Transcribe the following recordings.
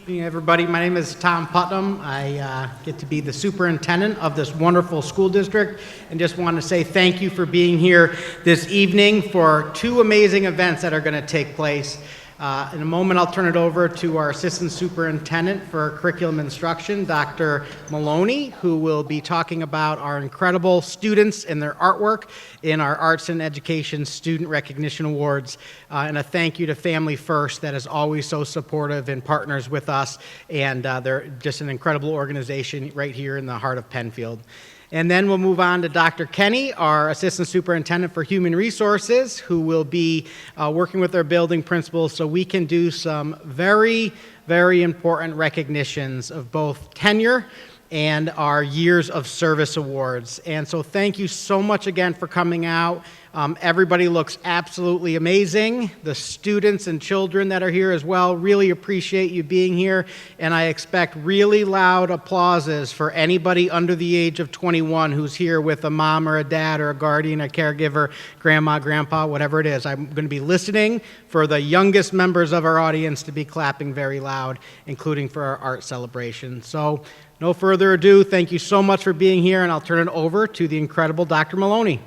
evening, everybody. My name is Tom Putnam. I get to be the superintendent of this wonderful school district, and just want to say thank you for being here this evening for two amazing events that are going to take place. In a moment, I'll turn it over to our assistant superintendent for curriculum instruction, Dr. Maloney, who will be talking about our incredible students and their artwork in our Arts and Education Student Recognition Awards. And a thank you to Family First that is always so supportive and partners with us. And they're just an incredible organization right here in the heart of Penfield. And then we'll move on to Dr. Kenny, our Assistant Superintendent for Human Resources, who will be working with our building principals so we can do some very, very important recognitions of both tenure and our Years of Service Awards. And so thank you so much again for coming out. Everybody looks absolutely amazing. The students and children that are here as well, really appreciate you being here. And I expect really loud applauses for anybody under the age of 21 who's here with a mom or a dad or a guardian, a caregiver, grandma, grandpa, whatever it is. I'm going to be listening for the youngest members of our audience to be clapping very loud, including for our art celebration. So no further ado, thank you so much for being here, and I'll turn it over to the incredible Dr. Maloney.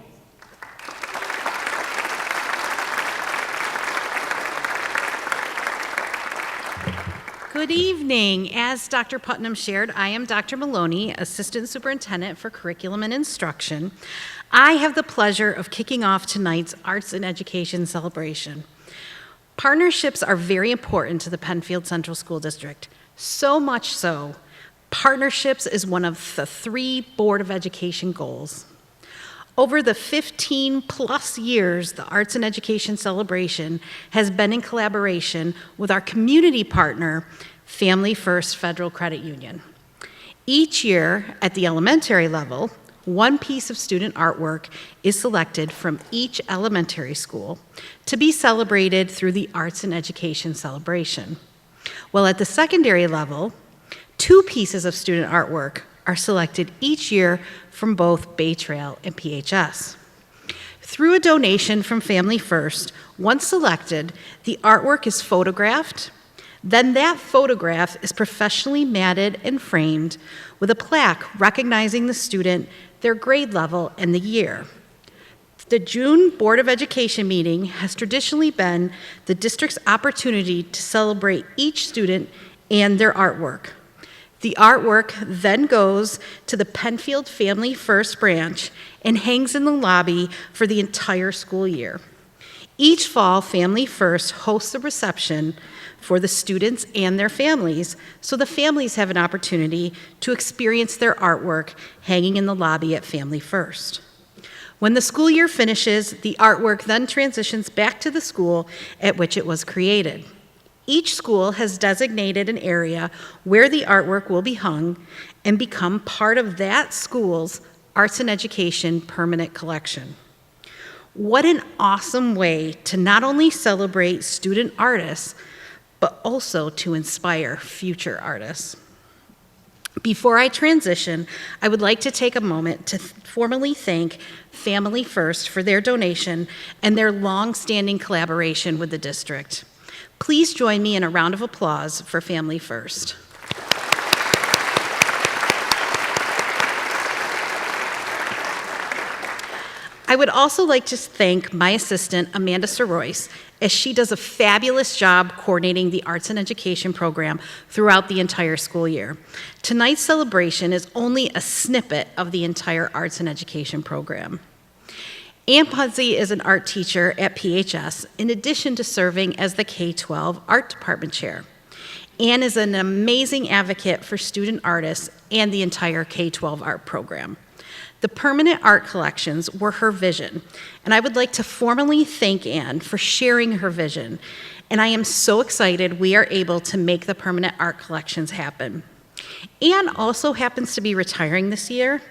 Good evening. As Dr. Putnam shared, I am Dr. Maloney, Assistant Superintendent for Curriculum and Instruction. I have the pleasure of kicking off tonight's Arts and Education celebration. Partnerships are very important to the Penfield Central School District. So much so, partnerships is one of the 3 Board of Education goals. Over the 15-plus years, the Arts and Education celebration has been in collaboration with our community partner, Family First Federal Credit Union. Each year, at the elementary level, one piece of student artwork is selected from each elementary school to be celebrated through the Arts and Education celebration. While at the secondary level, 2 pieces of student artwork are selected each year from both Bay Trail and PHS. Through a donation from Family First, once selected, the artwork is photographed. Then that photograph is professionally matted and framed with a plaque recognizing the student, their grade level, and the year. The June Board of Education meeting has traditionally been the district's opportunity to celebrate each student and their artwork. The artwork then goes to the Penfield Family First branch and hangs in the lobby for the entire school year. Each fall, Family First hosts a reception for the students and their families, so the families have an opportunity to experience their artwork hanging in the lobby at Family First. When the school year finishes, the artwork then transitions back to the school at which it was created. Each school has designated an area where the artwork will be hung and become part of that school's Arts and Education permanent collection. What an awesome way to not only celebrate student artists, but also to inspire future artists. Before I transition, I would like to take a moment to formally thank Family First for their donation and their long-standing collaboration with the district. Please join me in a round of applause for Family First. I would also like to thank my assistant, Amanda Soroyce, as she does a fabulous job coordinating the Arts and Education program throughout the entire school year. Tonight's celebration is only a snippet of the entire Arts and Education program. Ann Pudsey is an art teacher at PHS, in addition to serving as the K-12 Art Department Chair. Ann is an amazing advocate for student artists and the entire K-12 art program. The permanent art collections were her vision, and I would like to formally thank Ann for sharing her vision, and I am so excited we are able to make the permanent art collections happen. Ann also happens to be retiring this year.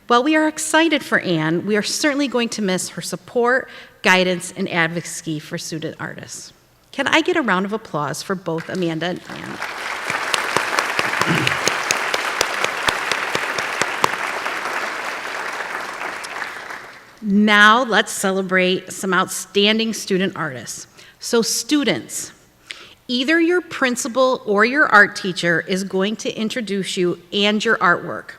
While we are excited for Ann, we are certainly going to miss her support, guidance, and advocacy for student artists. Can I get a round of applause for both Amanda and Ann? Now let's celebrate some outstanding student artists. So students, Either your principal or your art teacher is going to introduce you and your artwork.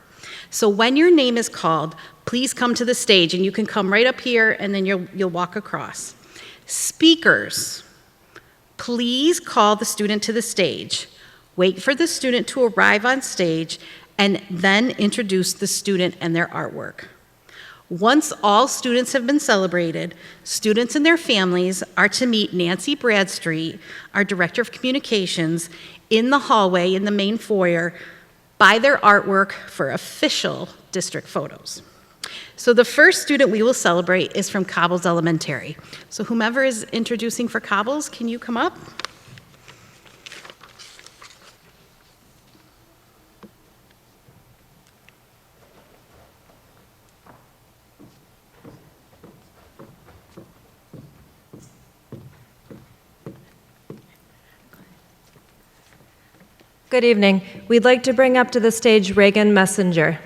So when your name is called, please come to the stage, and you can come right up here and then you'll walk across. Speakers, please call the student to the stage. Wait for the student to arrive on stage and then introduce the student and their artwork. Once all students have been celebrated, students and their families are to meet Nancy Bradstreet, our Director of Communications, in the hallway in the main foyer, by their artwork for official district photos. So the first student we will celebrate is from Cobbles Elementary. So whomever is introducing for Cobbles, can you come up? Good evening. We'd like to bring up to the stage Reagan Messenger.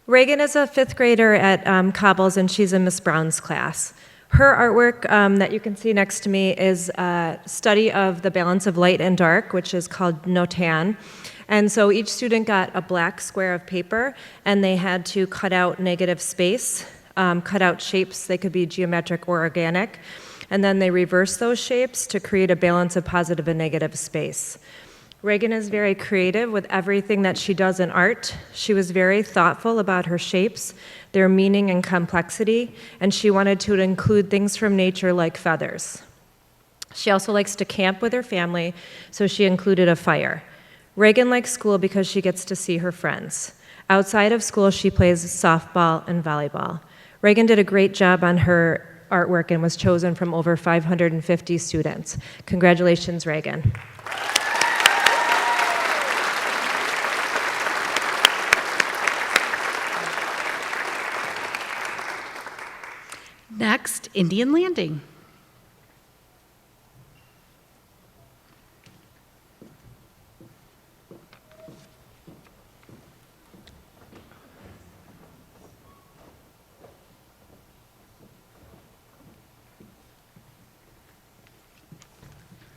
Reagan is a fifth grader at Cobbles, and she's in Miss Brown's class. Her artwork that you can see next to me is a study of the balance of light and dark, which is called Notan. And so each student got a black square of paper, and they had to cut out negative space, cut out shapes. They could be geometric or organic. And then they reverse those shapes to create a balance of positive and negative space. Reagan is very creative with everything that she does in art. She was very thoughtful about her shapes, their meaning and complexity, and she wanted to include things from nature like feathers. She also likes to camp with her family, so she included a fire. Reagan likes school because she gets to see her friends. Outside of school, she plays softball and volleyball. Reagan did a great job on her artwork and was chosen from over 550 students. Congratulations, Reagan. Next, Indian Landing.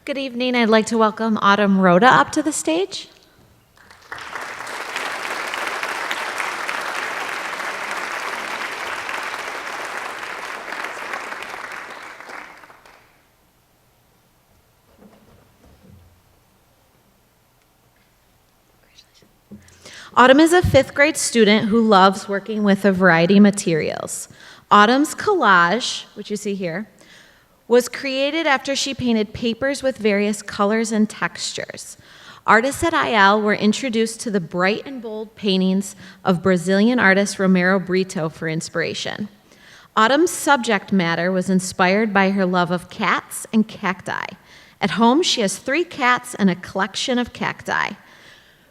Good evening. I'd like to welcome Autumn Rhoda up to the stage. Autumn is a fifth grade student who loves working with a variety of materials. Autumn's collage, which you see here, was created after she painted papers with various colors and textures. Artists at IL were introduced to the bright and bold paintings of Brazilian artist Romero Brito for inspiration. Autumn's subject matter was inspired by her love of cats and cacti. At home, she has 3 cats and a collection of cacti.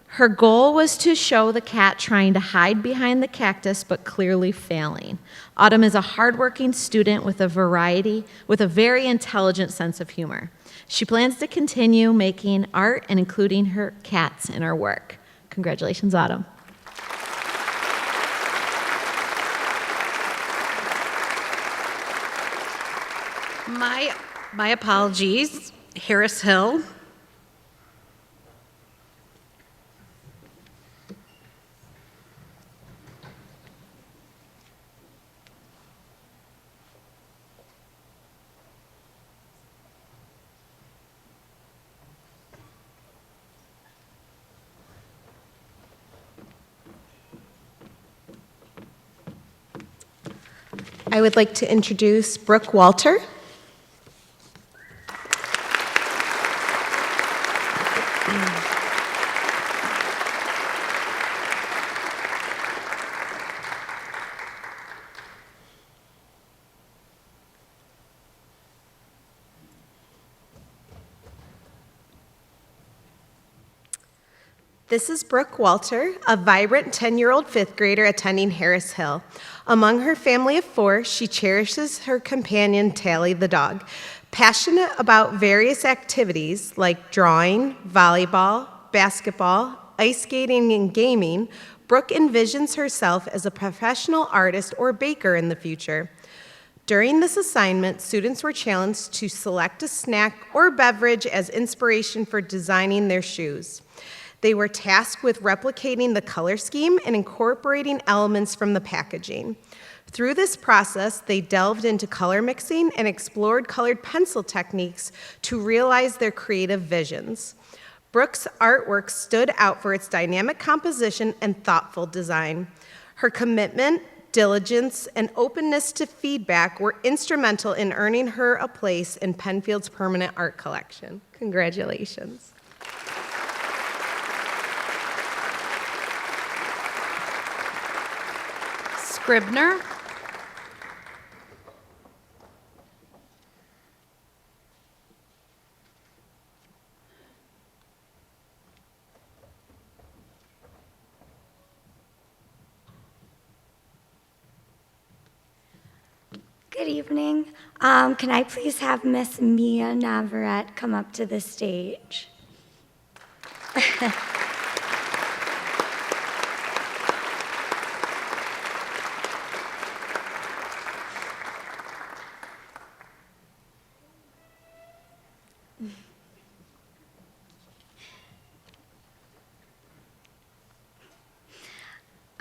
Her goal was to show the cat trying to hide behind the cactus, but clearly failing. Autumn is a hardworking student with a very intelligent sense of humor. She plans to continue making art and including her cats in her work. Congratulations, Autumn. My apologies, Harris Hill. I would like to introduce Brooke Walter. This is Brooke Walter, a vibrant 10-year-old fifth grader attending Harris Hill. Among her family of 4, she cherishes her companion, Tally the dog. Passionate about various activities like drawing, volleyball, basketball, ice skating, and gaming, Brooke envisions herself as a professional artist or baker in the future. During this assignment, students were challenged to select a snack or beverage as inspiration for designing their shoes. They were tasked with replicating the color scheme and incorporating elements from the packaging. Through this process, they delved into color mixing and explored colored pencil techniques to realize their creative visions. Brooke's artwork stood out for its dynamic composition and thoughtful design. Her commitment, diligence, and openness to feedback were instrumental in earning her a place in Penfield's permanent art collection. Congratulations. Scribner. Good evening. Can I please have Miss Mia Navarrete come up to the stage?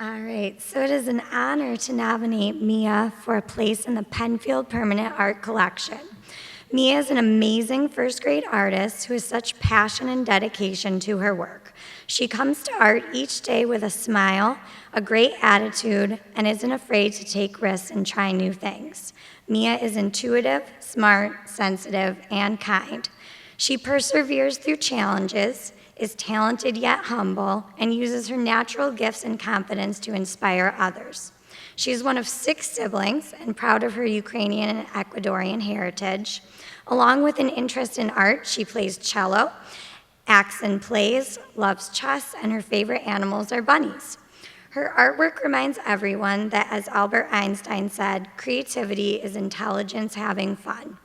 All right, so it is an honor to nominate Mia for a place in the Penfield Permanent Art Collection. Mia is an amazing first grade artist who has such passion and dedication to her work. She comes to art each day with a smile, a great attitude, and isn't afraid to take risks and try new things. Mia is intuitive, smart, sensitive, and kind. She perseveres through challenges, is talented yet humble, and uses her natural gifts and confidence to inspire others. She is one of 6 siblings and proud of her Ukrainian and Ecuadorian heritage. Along with an interest in art, she plays cello, acts and plays, loves chess, and her favorite animals are bunnies. Her artwork reminds everyone that, as Albert Einstein said, creativity is intelligence having fun.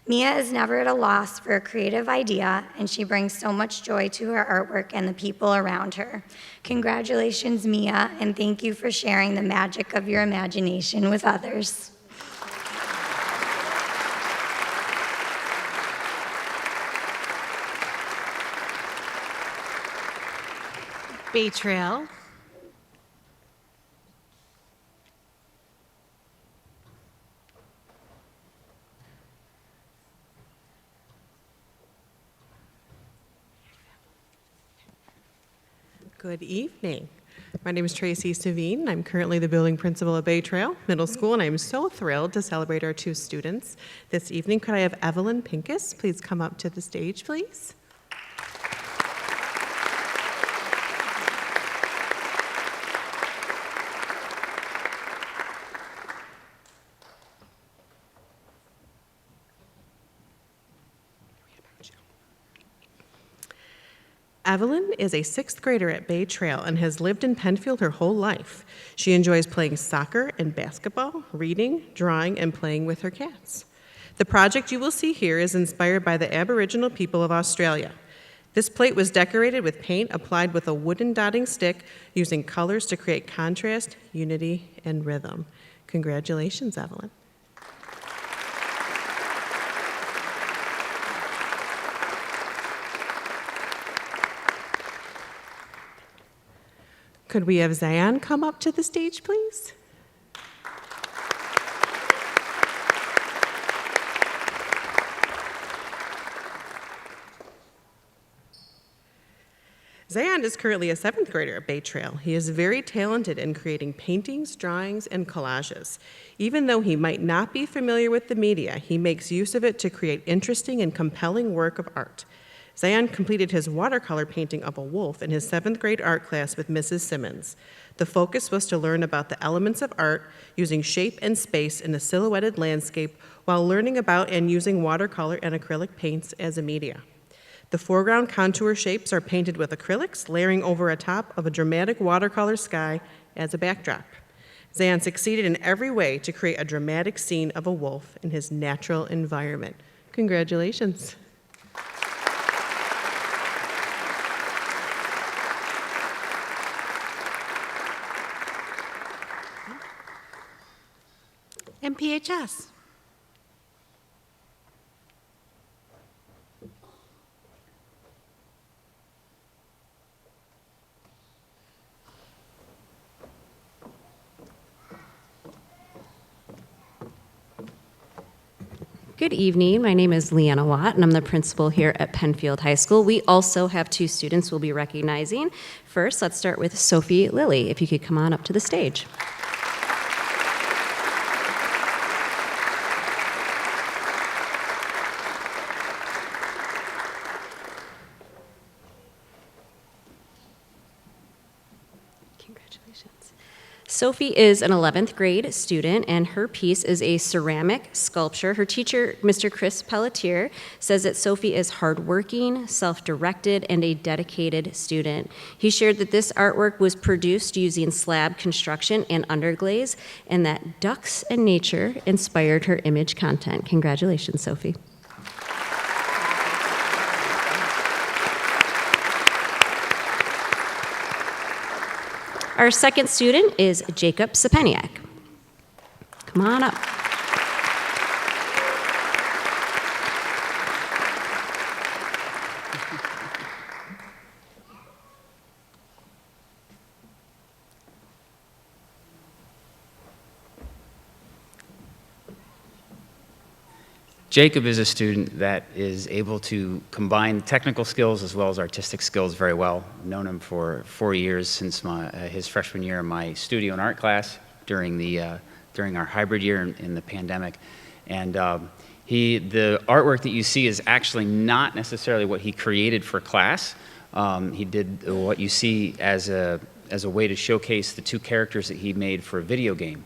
Mia is never at a loss for a creative idea, and she brings so much joy to her artwork and the people around her. Congratulations, Mia, and thank you for sharing the magic of your imagination with others. Bay Trail. Good evening. My name is Tracy Savine. I'm currently the building principal at Bay Trail Middle School, and I'm so thrilled to celebrate our 2 students this evening. Could I have Evelyn Pincus please come up to the stage, please? Evelyn is a 6th grader at Bay Trail and has lived in Penfield her whole life. She enjoys playing soccer and basketball, reading, drawing, and playing with her cats. The project you will see here is inspired by the Aboriginal people of Australia. This plate was decorated with paint applied with a wooden dotting stick using colors to create contrast, unity, and rhythm. Congratulations, Evelyn. Could we have Zayan come up to the stage, please? Zayan is currently a 7th grader at Bay Trail. He is very talented in creating paintings, drawings, and collages. Even though he might not be familiar with the media, he makes use of it to create interesting and compelling work of art. Zayan completed his watercolor painting of a wolf in his 7th grade art class with Mrs. Simmons. The focus was to learn about the elements of art using shape and space in a silhouetted landscape while learning about and using watercolor and acrylic paints as a media. The foreground contour shapes are painted with acrylics, layering over a top of a dramatic watercolor sky as a backdrop. Zayan succeeded in every way to create a dramatic scene of a wolf in his natural environment. Congratulations. MPHS. Good evening. My name is Leanna Watt, and I'm the principal here at Penfield High School. We also have 2 students we'll be recognizing. First, let's start with Sophie Lilly. If you could come on up to the stage. Congratulations. Sophie is an 11th grade student, and her piece is a ceramic sculpture. Her teacher, Mr. Chris Pelletier, says that Sophie is hardworking, self-directed, and a dedicated student. He shared that this artwork was produced using slab construction and underglaze, and that ducks and nature inspired her image content. Congratulations, Sophie. Our second student is Jacob Sapeniak. Come on up. Jacob is a student that is able to combine technical skills as well as artistic skills very well. I've known him for 4 years since his freshman year in my studio and art class during our hybrid year in the pandemic. And the artwork that you see is actually not necessarily what he created for class. He did what you see as a way to showcase the 2 characters that he made for a video game.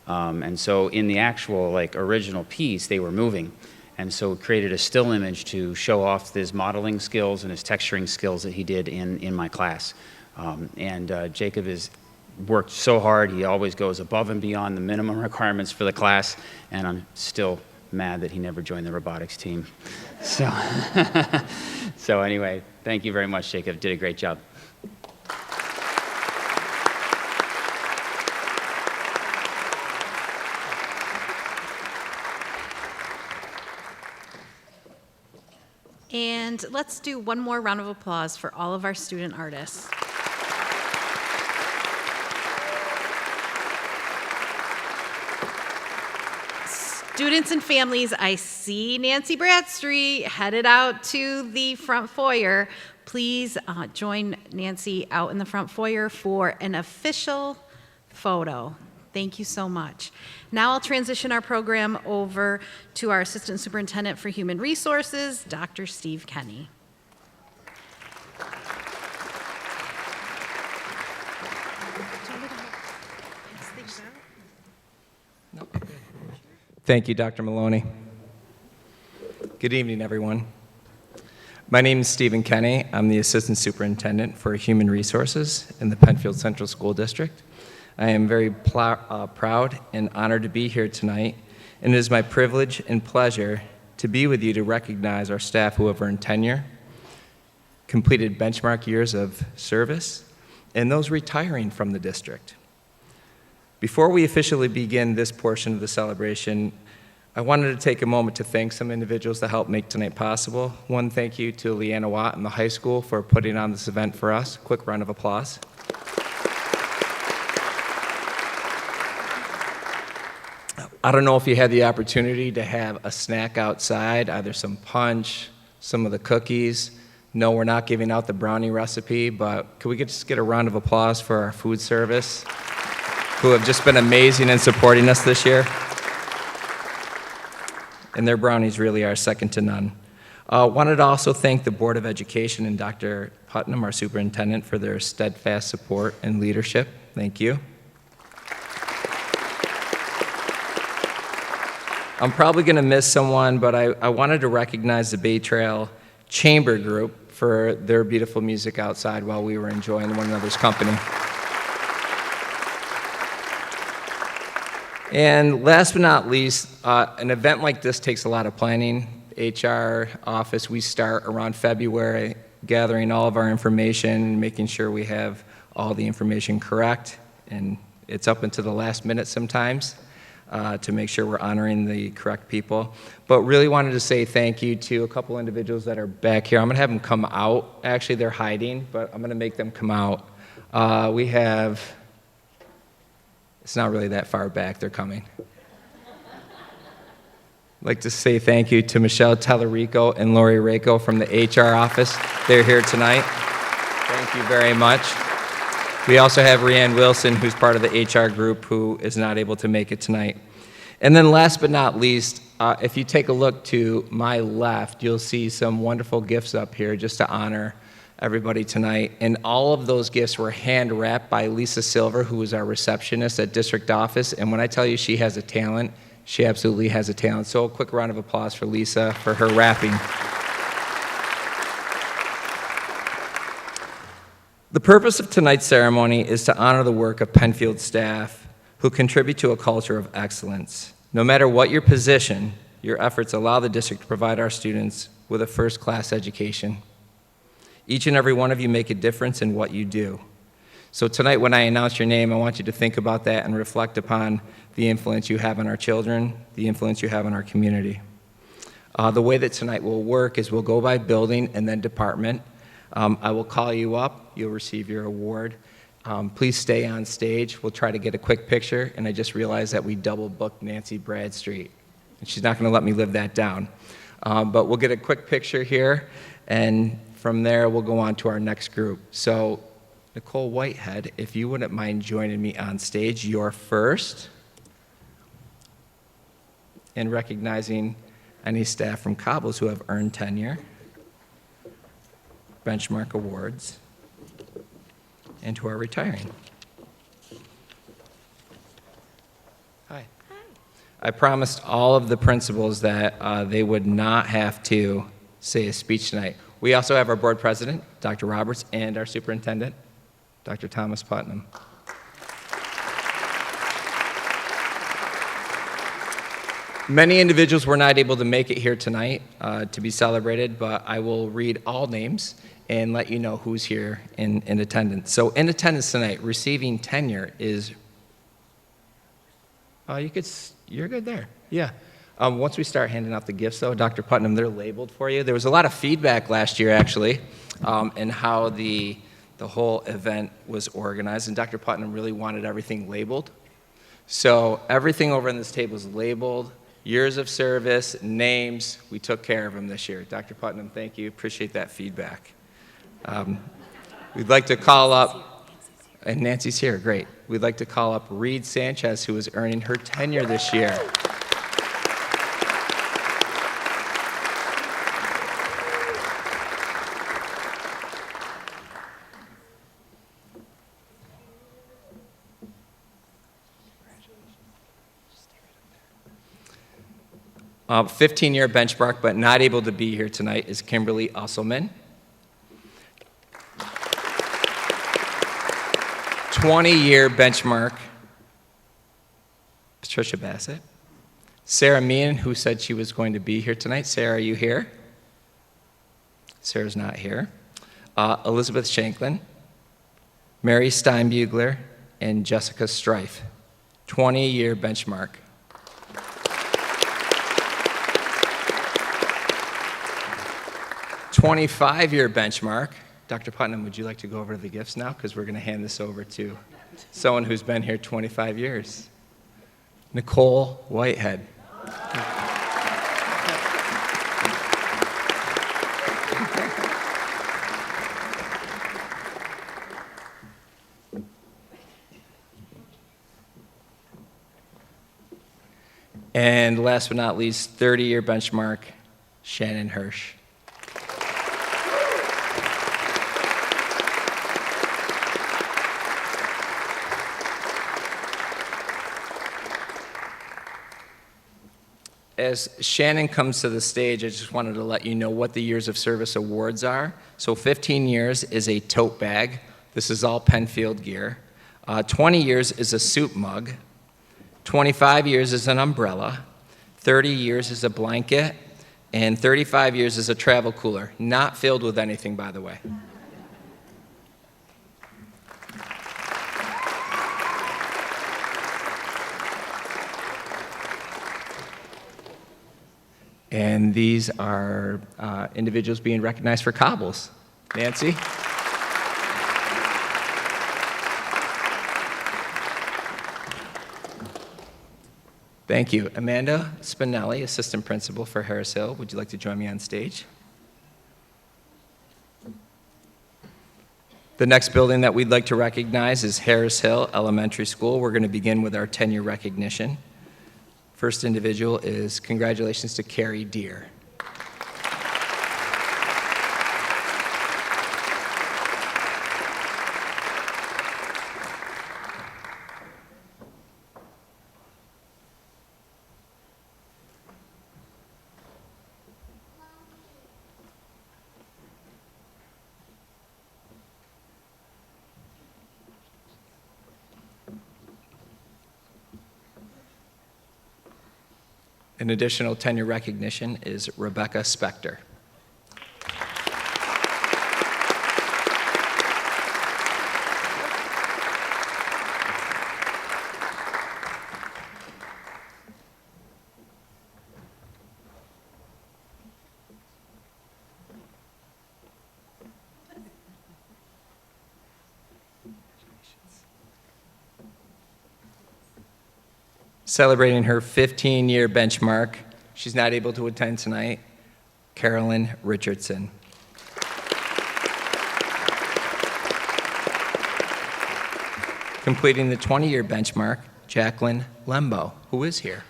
And so in the actual original piece, they were moving. And so created a still image to show off his modeling skills and his texturing skills that he did in my class. Jacob has worked so hard. He always goes above and beyond the minimum requirements for the class. And I'm still mad that he never joined the robotics team. So, so anyway, thank you very much, Jacob. Did a great job. And let's do one more round of applause for all of our student artists. Students and families, I see Nancy Bradstreet headed out to the front foyer. Please join Nancy out in the front foyer for an official photo. Thank you so much. Now I'll transition our program over to our Assistant Superintendent for Human Resources, Dr. Steve Kenny. Thank you, Dr. Maloney. Good evening, everyone. My name is Stephen Kenny. I'm the Assistant Superintendent for Human Resources in the Penfield Central School District. I am very proud and honored to be here tonight, and it is my privilege and pleasure to be with you to recognize our staff who have earned tenure, completed benchmark years of service, and those retiring from the district. Before we officially begin this portion of the celebration, I wanted to take a moment to thank some individuals that helped make tonight possible. One, thank you to Leanna Watt and the high school for putting on this event for us. Quick round of applause. I don't know if you had the opportunity to have a snack outside, either some punch, some of the cookies. No, we're not giving out the brownie recipe, but could we just get a round of applause for our food service, who have just been amazing in supporting us this year? And their brownies really are second to none. Wanted to also thank the Board of Education and Dr. Putnam, our superintendent, for their steadfast support and leadership. Thank you. I'm probably going to miss someone, but I wanted to recognize the Bay Trail chamber group for their beautiful music outside while we were enjoying one another's company. And last but not least, an event like this takes a lot of planning. HR office, we start around February, gathering all of our information, making sure we have all the information correct, and it's up until the last minute sometimes to make sure we're honoring the correct people. But really wanted to say thank you to a couple individuals that are back here. I'm going to have them come out. Actually, they're hiding, but I'm going to make them come out. We have, it's not really that far back, they're coming. I'd like to say thank you to Michelle Tellerico and Lori Rako from the HR office. They're here tonight. Thank you very much. We also have Rianne Wilson, who's part of the HR group, who is not able to make it tonight. And then last but not least, if you take a look to my left, you'll see some wonderful gifts up here just to honor everybody tonight. And all of those gifts were hand-wrapped by Lisa Silver, who is our receptionist at district office. And when I tell you she has a talent, she absolutely has a talent. So a quick round of applause for Lisa for her wrapping. The purpose of tonight's ceremony is to honor the work of Penfield staff who contribute to a culture of excellence. No matter what your position, your efforts allow the district to provide our students with a first-class education. Each and every one of you make a difference in what you do. So tonight when I announce your name, I want you to think about that and reflect upon the influence you have on our children, the influence you have on our community. The way that tonight will work is we'll go by building and then department. I will call you up, you'll receive your award. Please stay on stage. We'll try to get a quick picture, and I just realized that we double booked Nancy Bradstreet, and she's not gonna let me live that down. But we'll get a quick picture here, and from there we'll go on to our next group. So Nicole Whitehead, if you wouldn't mind joining me on stage, you're first. And recognizing any staff from Cobbles who have earned tenure, benchmark awards, and who are retiring. Hi. Hi. I promised all of the principals that they would not have to say a speech tonight. We also have our board president, Dr. Roberts, and our superintendent, Dr. Thomas Putnam. Many individuals were not able to make it here tonight to be celebrated, but I will read all names and let you know who's here in attendance. So in attendance tonight, receiving tenure is, you're good there, yeah. Once we start handing out the gifts though, Dr. Putnam, they're labeled for you. There was a lot of feedback last year actually in how the whole event was organized, and Dr. Putnam really wanted everything labeled. So everything over on this table is labeled, years of service, names. We took care of them this year. Dr. Putnam, thank you. Appreciate that feedback. We'd like to call up, and Nancy's here, great. We'd like to call up Reed Sanchez, who is earning her tenure this year. A 15-year benchmark, but not able to be here tonight, is Kimberly Usselman. 20-year benchmark, Patricia Bassett. Sarah Meehan, who said she was going to be here tonight. Sarah, are you here? Sarah's not here. Elizabeth Shanklin, Mary Steinbugler, and Jessica Strife. 20-year benchmark. 25-year benchmark. Dr. Putnam, would you like to go over the gifts now? Because we're going to hand this over to someone who's been here 25 years. Nicole Whitehead. And last but not least, 30-year benchmark, Shannon Hirsch. as Shannon comes to the stage, I just wanted to let you know what the Years of Service Awards are. So 15 years is a tote bag. This is all Penfield gear. 20 years is a soup mug. 25 years is an umbrella. 30 years is a blanket. And 35 years is a travel cooler, not filled with anything, by the way. And these are individuals being recognized for Cobbles. Nancy? Thank you. Amanda Spinelli, Assistant Principal for Harris Hill. Would you like to join me on stage? The next building that we'd like to recognize is Harris Hill Elementary School. We're going to begin with our tenure recognition. First individual is congratulations to Carrie Deere. An additional tenure recognition is Rebecca Spector. Celebrating her 15-year benchmark, she's not able to attend tonight, Carolyn Richardson. Completing the 20-year benchmark, Jacqueline Lembo, who is here.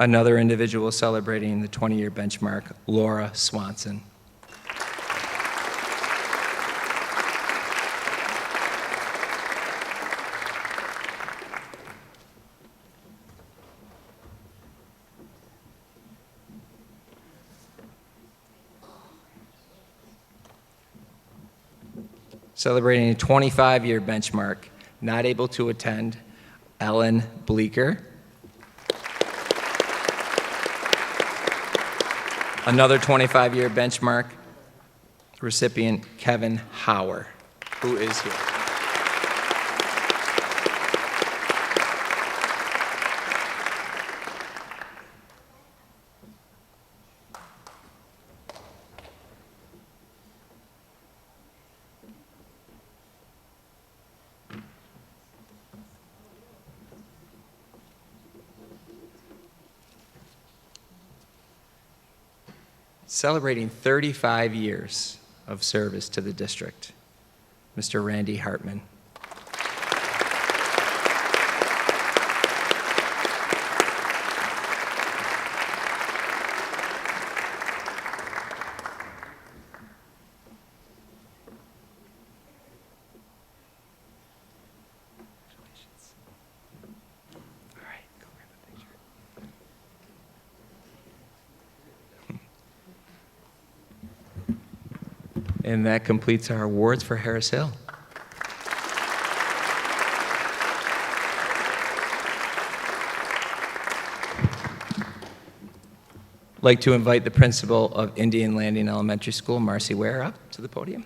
Another individual celebrating the 20-year benchmark, Laura Swanson. Celebrating a 25-year benchmark, not able to attend, Ellen Bleeker. Another 25-year benchmark recipient, Kevin Hauer, who is here. Celebrating 35 years of service to the district, Mr. Randy Hartman. And that completes our awards for Harris Hill. I'd like to invite the principal of Indian Landing Elementary School, Marcy Ware, up to the podium.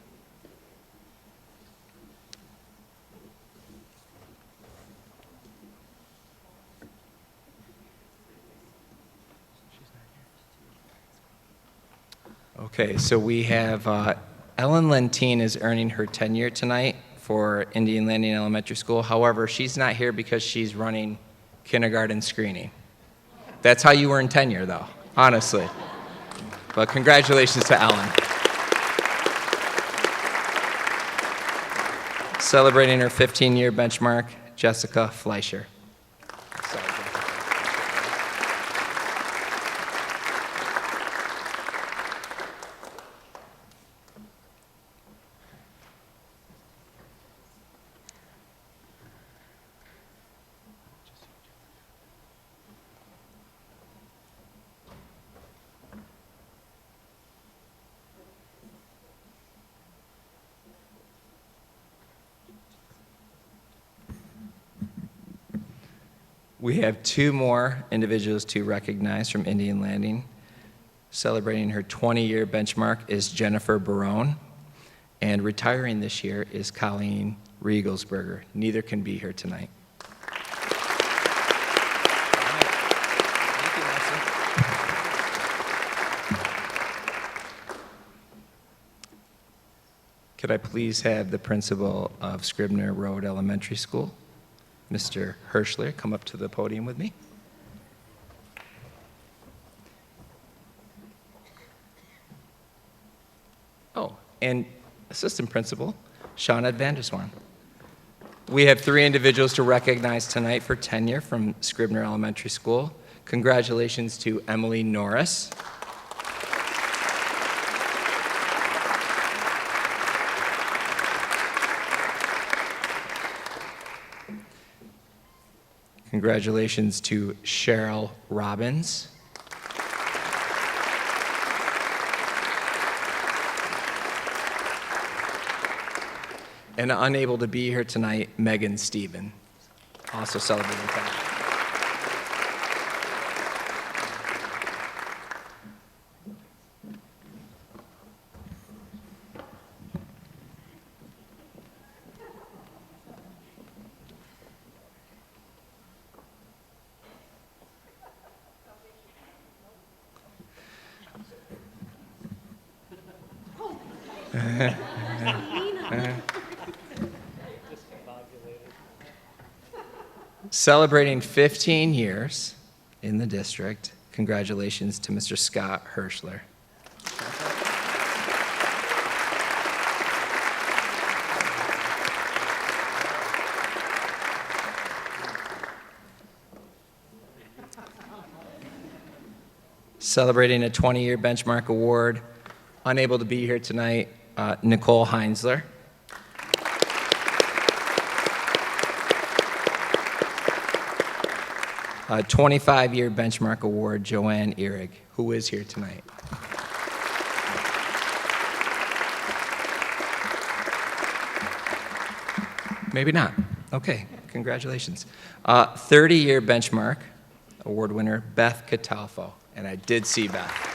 Okay, so we have Ellen Lentine is earning her tenure tonight for Indian Landing Elementary School. However, she's not here because she's running kindergarten screening. That's how you earn tenure, though, honestly. But congratulations to Ellen. Celebrating her 15-year benchmark, Jessica Fleischer. We have two more individuals to recognize from Indian Landing. Celebrating her 20-year benchmark is Jennifer Barone, and retiring this year is Colleen Riegelsberger. Neither can be here tonight. Thank you, Melissa. Could I please have the principal of Scribner Road Elementary School, Mr. Hirschler, come up to the podium with me? Oh, and assistant principal, Shauna Vanderswan. We have three individuals to recognize tonight for tenure from Scribner Elementary School. Congratulations to Emily Norris. Congratulations to Cheryl Robbins. And unable to be here tonight, Megan Stephen, also celebrating tenure. Celebrating 15 years in the district, congratulations to Mr. Scott Hirschler. Celebrating a 20-year benchmark award, unable to be here tonight, Nicole Heinzler. A 25-year benchmark award, Joanne Ehrig, who is here tonight. Maybe not. Okay, congratulations. 30-year benchmark award winner, Beth Catalfo, and I did see Beth.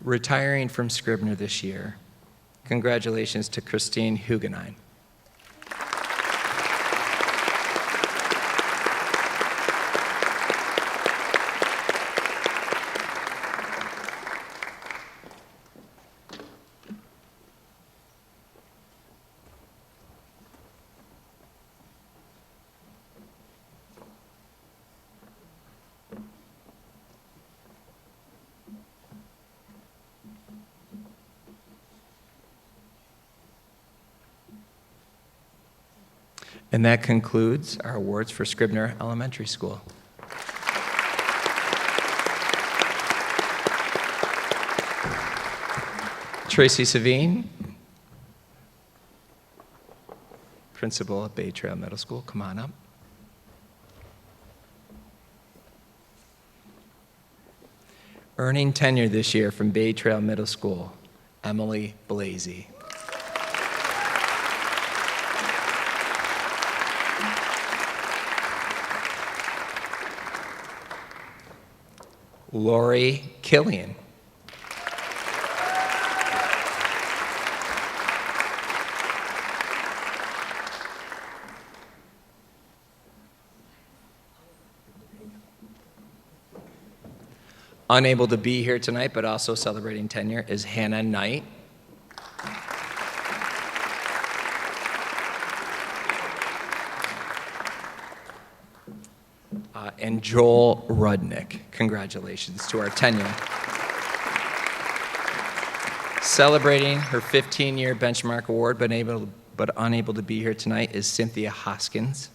Retiring from Scribner this year, congratulations to Christine Hugenine. And that concludes our awards for Scribner Elementary School. Tracy Savine, principal at Bay Trail Middle School, come on up. Earning tenure this year from Bay Trail Middle School, Emily Blasey. Lori Killian. Unable to be here tonight, but also celebrating tenure, is Hannah Knight. And Joel Rudnick. Congratulations to our tenure. Celebrating her 15-year benchmark award, but unable to be here tonight, is Cynthia Hoskins.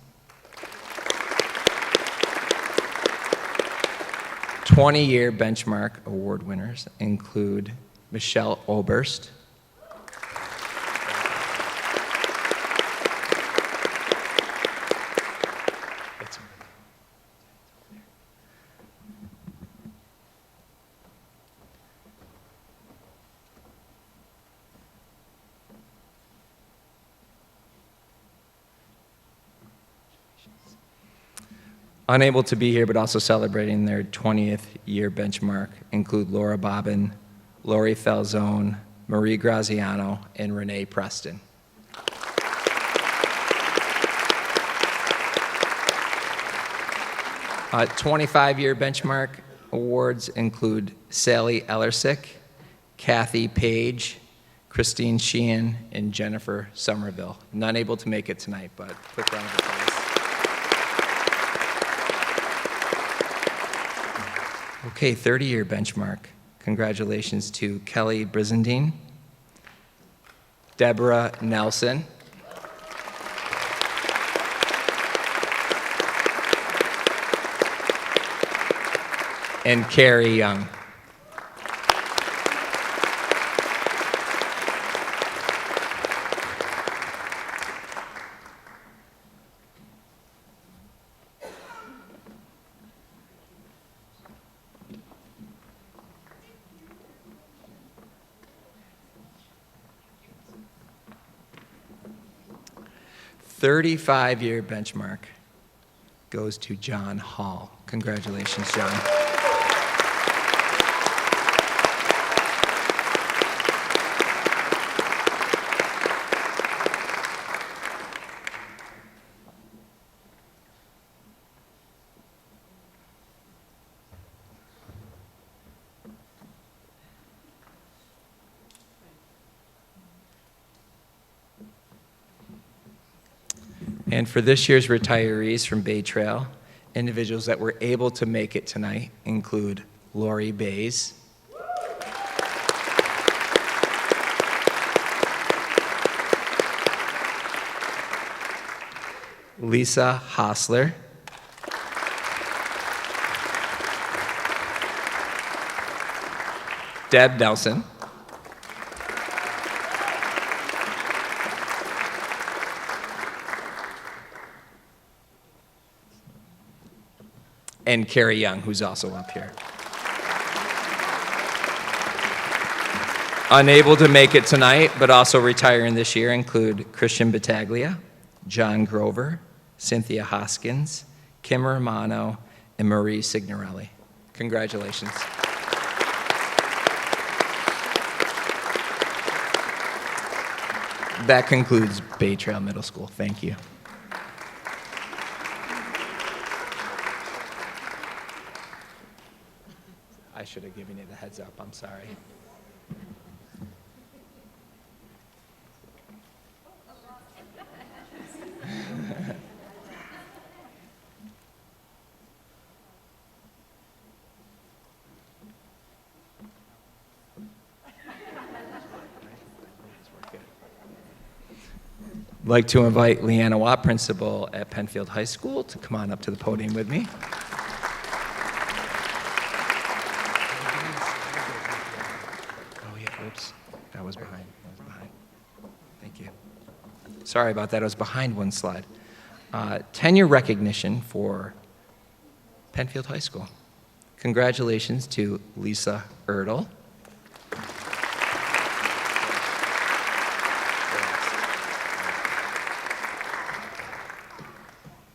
20-year benchmark award winners include Michelle Oberst, unable to be here but also celebrating their 20th year benchmark include Laura Bobbin, Lori Falzone, Marie Graziano, and Renee Preston. Uh, 25-year benchmark awards include Sally Ellersick, Kathy Page, Christine Sheehan, and Jennifer Somerville. None able to make it tonight, but quick round of applause. Okay, 30-year benchmark. Congratulations to Kelly Brizendine, Deborah Nelson, and Carrie Young. $35-year benchmark goes to John Hall. Congratulations, John. And for this year's retirees from Bay Trail, individuals that were able to make it tonight include Lori Bays, Lisa Hostler, Deb Nelson, and Carrie Young, who's also up here. Unable to make it tonight, but also retiring this year include Christian Battaglia, John Grover, Cynthia Hoskins, Kim Romano, and Marie Signorelli. Congratulations. That concludes Bay Trail Middle School. Thank you. I should have given you the heads up. I'm sorry. I'd like to invite Leanna Watt, principal at Penfield High School, to come on up to the podium with me. Oops, that was behind. Thank you. Sorry about that, I was behind one slide. Tenure recognition for Penfield High School. Congratulations to Lisa Erdl,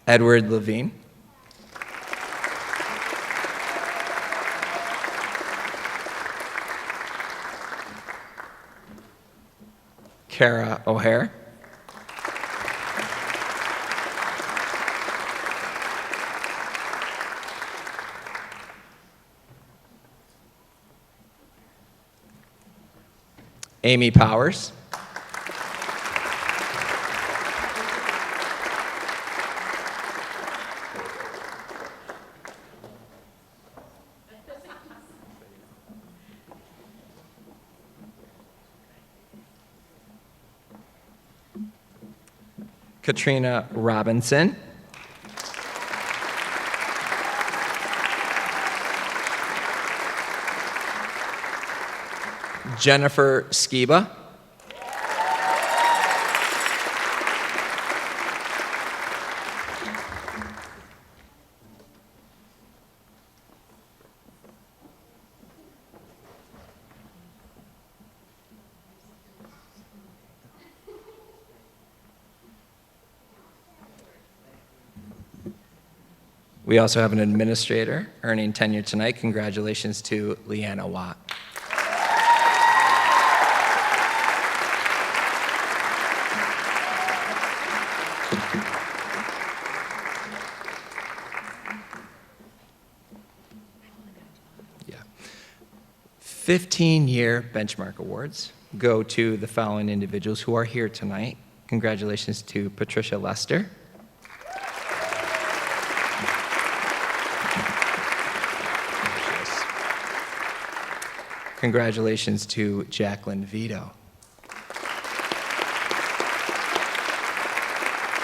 Edward Levine, Kara O'Hare, Amy Powers, Katrina Robinson, Jennifer Skiba. We also have an administrator earning tenure tonight. Congratulations to Leanna Watt. Yeah. 15-year benchmark awards go to the following individuals who are here tonight. Congratulations to Patricia Lester. Congratulations to Jacqueline Vito.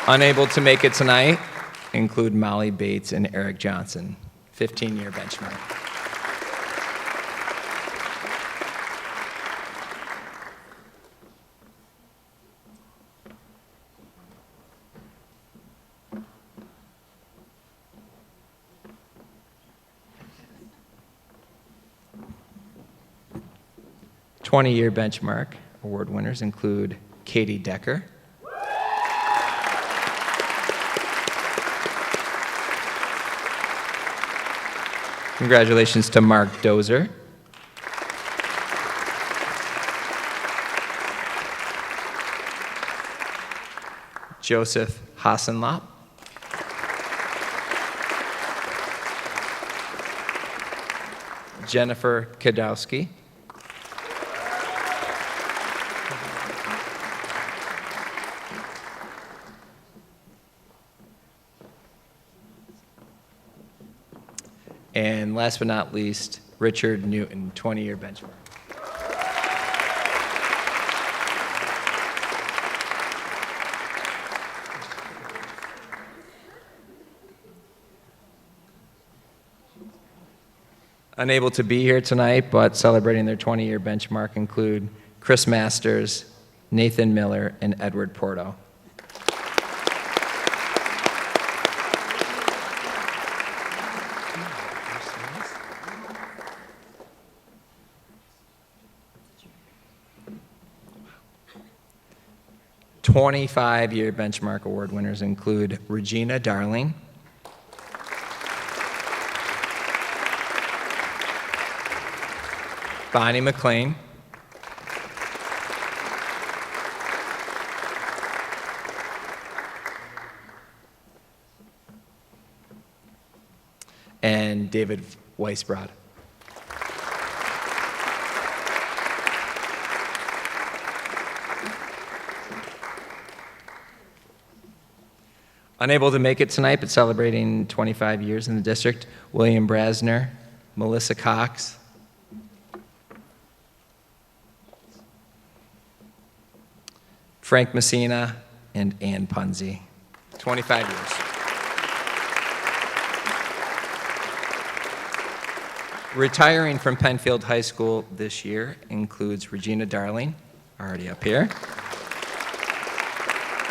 Unable to make it tonight include Molly Bates and Eric Johnson, 15-year benchmark. Twenty-year benchmark award winners include Katie Decker, congratulations to Mark Dozer, Joseph Hassenlop, Jennifer Kadowski, and last but not least, Richard Newton, 20-year benchmark. Unable to be here tonight, but celebrating their 20-year benchmark include Chris Masters, Nathan Miller, and Edward Porto. Twenty-five-year benchmark award winners include Regina Darling, Bonnie McLean, and David Weisbrod. Unable to make it tonight, but celebrating 25 years in the district, William Brasner, Melissa Cox, Frank Messina, and Ann Punzi. 25 years. Retiring from Penfield High School this year includes Regina Darling, already up here.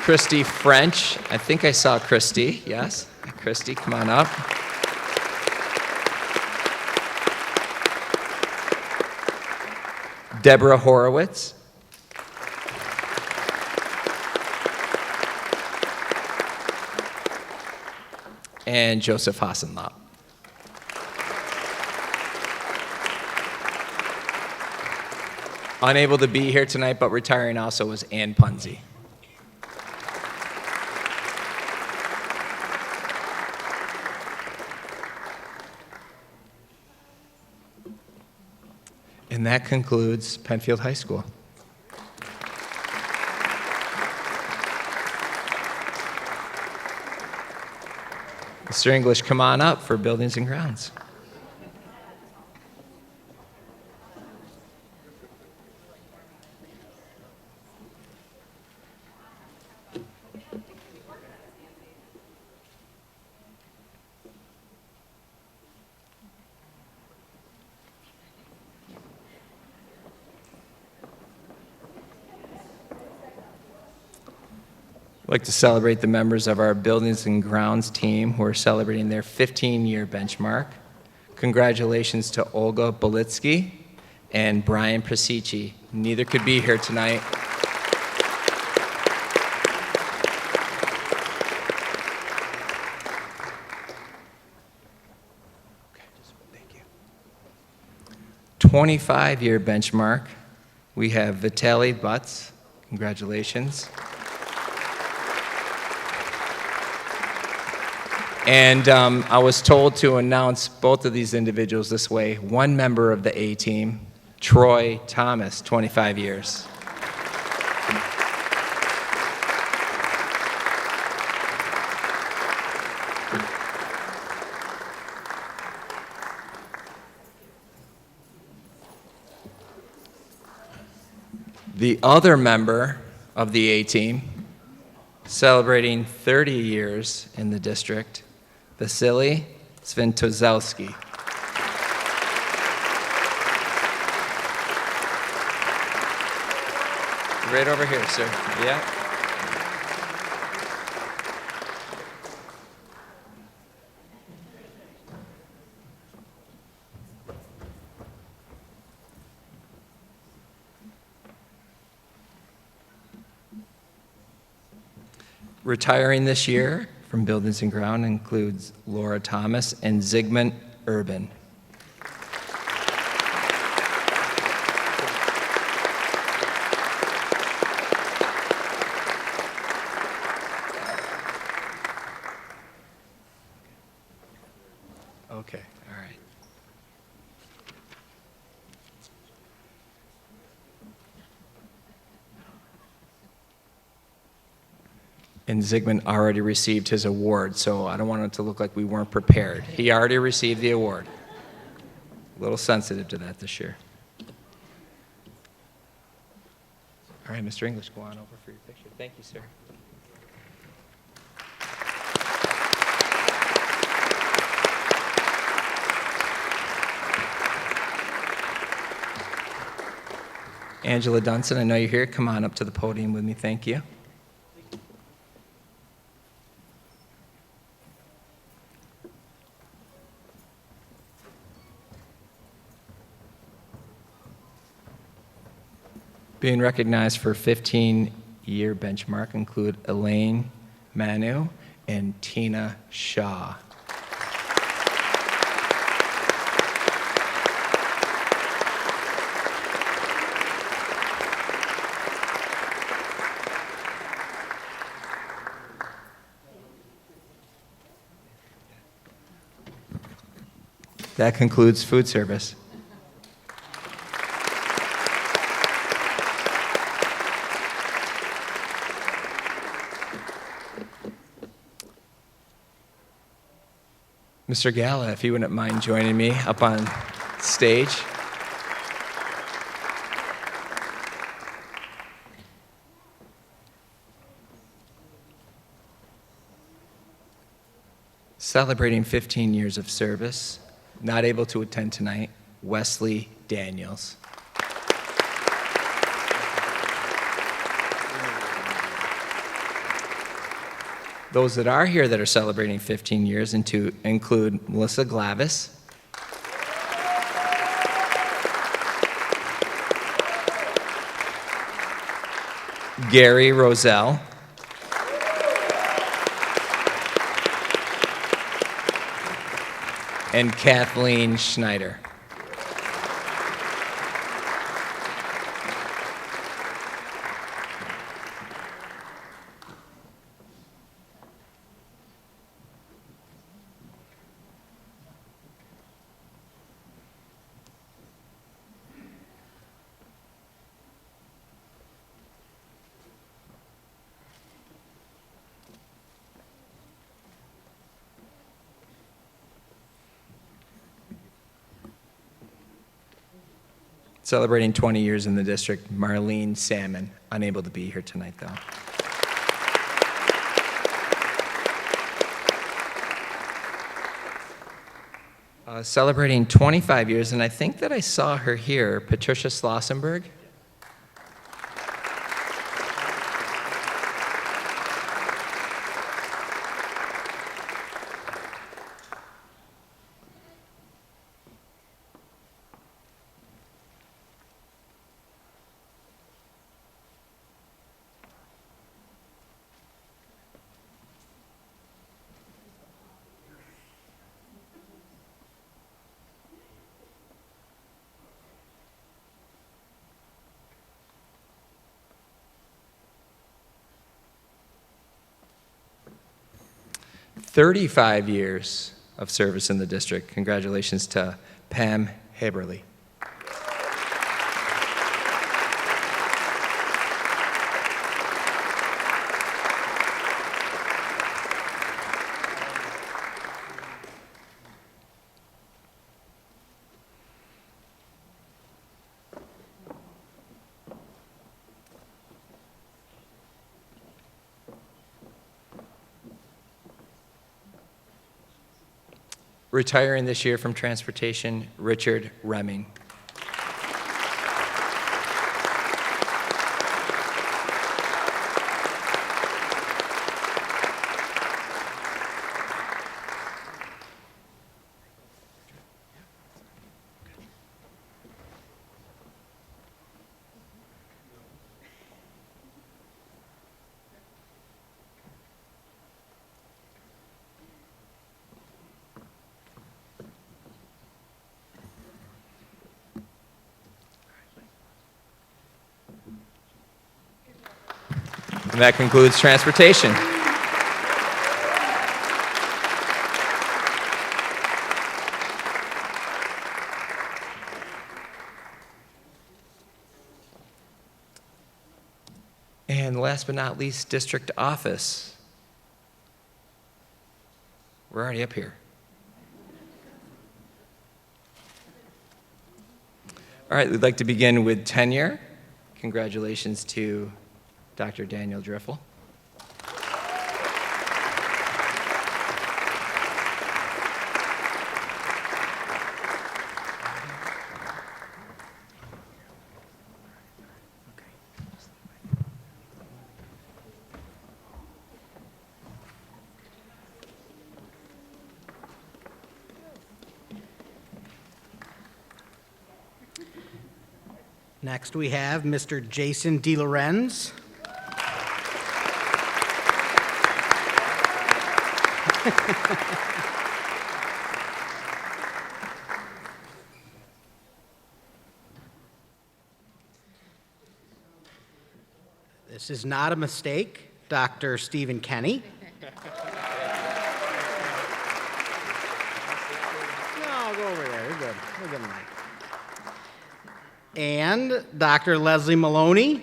Christy French. I think I saw Christy. Yes. Christy, come on up. Deborah Horowitz. And Joseph Hassenlop. Unable to be here tonight, but retiring also was Ann Punzi. And that concludes Penfield High School. Mr. English, come on up for Buildings and Grounds. like to celebrate the members of our Buildings and Grounds team who are celebrating their 15-year benchmark. Congratulations to Olga Bolitsky and Brian Prasici. Neither could be here tonight. Thank you. 25-year benchmark. We have Vitaly Butts. Congratulations. And I was told to announce both of these individuals this way. One member of the A team, Troy Thomas, 25 years. The other member of the A team, celebrating 30 years in the district, Vasily Sventozowski. Right over here, sir. Yeah. Retiring this year from Buildings and Ground includes Laura Thomas and Zygmunt Urban. Okay, all right. And Zygmunt already received his award, so I don't want it to look like we weren't prepared. He already received the award. A little sensitive to that this year. All right, Mr. English, go on over for your picture. Thank you, sir. Angela Dunson, I know you're here. Come on up to the podium with me. Thank you. Being recognized for 15-year benchmark include Elaine Manu and Tina Shaw. That concludes food service. Mr. Gala, if you wouldn't mind joining me up on stage. Celebrating 15 years of service, not able to attend tonight, Wesley Daniels. Those that are here that are celebrating 15 years include Melissa Glavis, Gary Roselle, and Kathleen Schneider. Celebrating 20 years in the district, Marlene Salmon, unable to be here tonight though. Celebrating 25 years, and I think that I saw her here, Patricia Slossenberg. 35 years of service in the district. Congratulations to Pam Haberly. Retiring this year from transportation, Richard Remming. And that concludes transportation. And last but not least, district office. We're already up here. All right, we'd like to begin with tenure. Congratulations to Dr. Daniel Driffel. Next, we have Mr. Jason DeLorenz. This is not a mistake, Dr. Stephen Kenny. No, go over there. You're good. We're good tonight. And Dr. Leslie Maloney.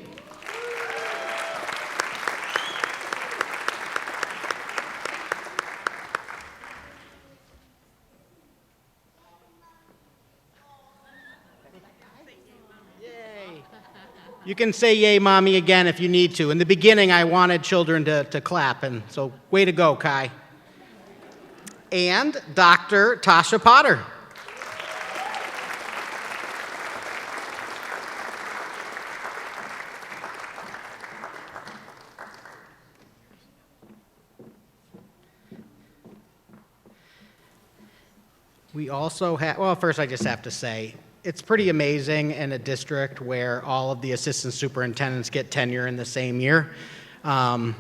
Yay. You can say yay, mommy, again if you need to. In the beginning, I wanted children to clap, and so way to go, Kai. And Dr. Tasha Potter. We also have, well, first I just have to say, it's pretty amazing in a district where all of the assistant superintendents get tenure in the same year. And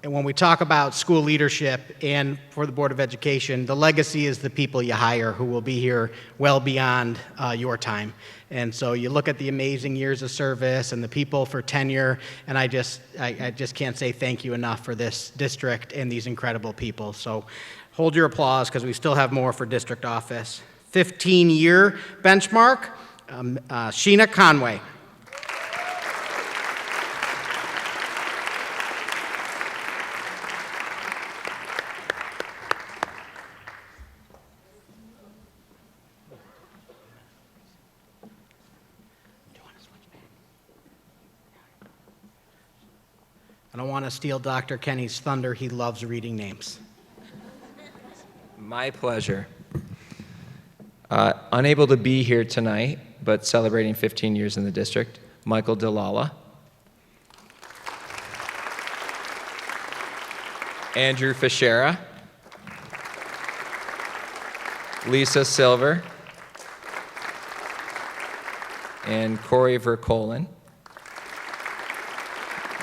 when we talk about school leadership and for the Board of Education, the legacy is the people you hire who will be here well beyond your time. And so you look at the amazing years of service and the people for tenure, and I just can't say thank you enough for this district and these incredible people. So hold your applause because we still have more for district office. 15-year benchmark, Sheena Conway. I don't want to steal Dr. Kenny's thunder. He loves reading names. My pleasure. Unable to be here tonight, but celebrating 15 years in the district, Michael DeLalla. Andrew Fischera. Lisa Silver. And Corey Verkolen.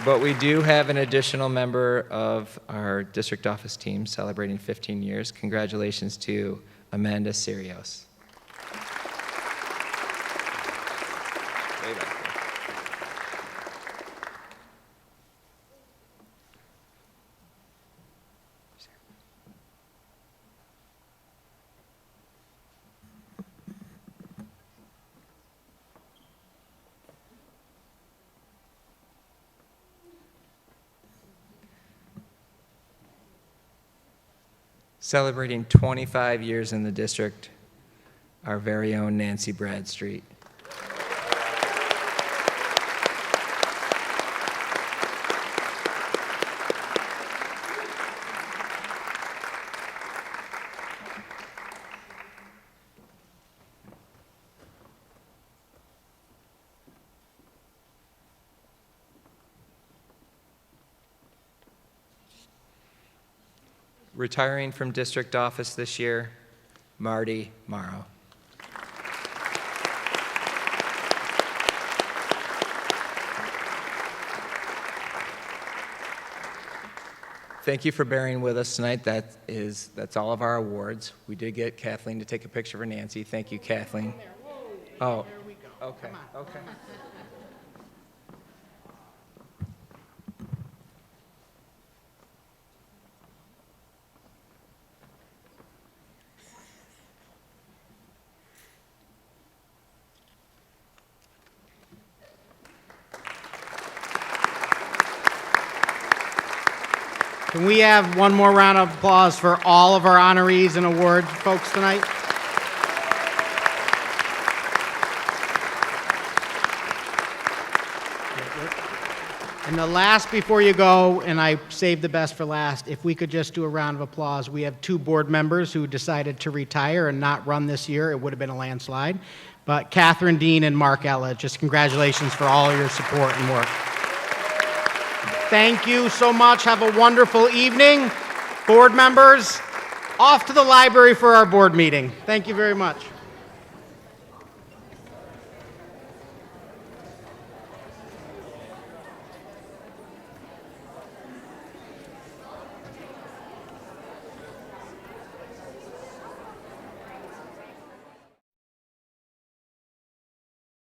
But we do have an additional member of our district office team celebrating 15 years. Congratulations to Amanda Sirios. Way back there. Celebrating 25 years in the district, our very own Nancy Bradstreet. Retiring from district office this year, Marty Morrow. Thank you for bearing with us tonight. That's all of our awards. We did get Kathleen to take a picture for Nancy. Thank you, Kathleen. Oh, okay, okay. Can we have one more round of applause for all of our honorees and award folks tonight? And the last before you go, and I saved the best for last, if we could just do a round of applause. We have 2 board members who decided to retire and not run this year. It would have been a landslide. But Catherine Dean and Mark Ella, just congratulations for all your support and work. Thank you so much. Have a wonderful evening. Board members, off to the library for our board meeting. Thank you very much.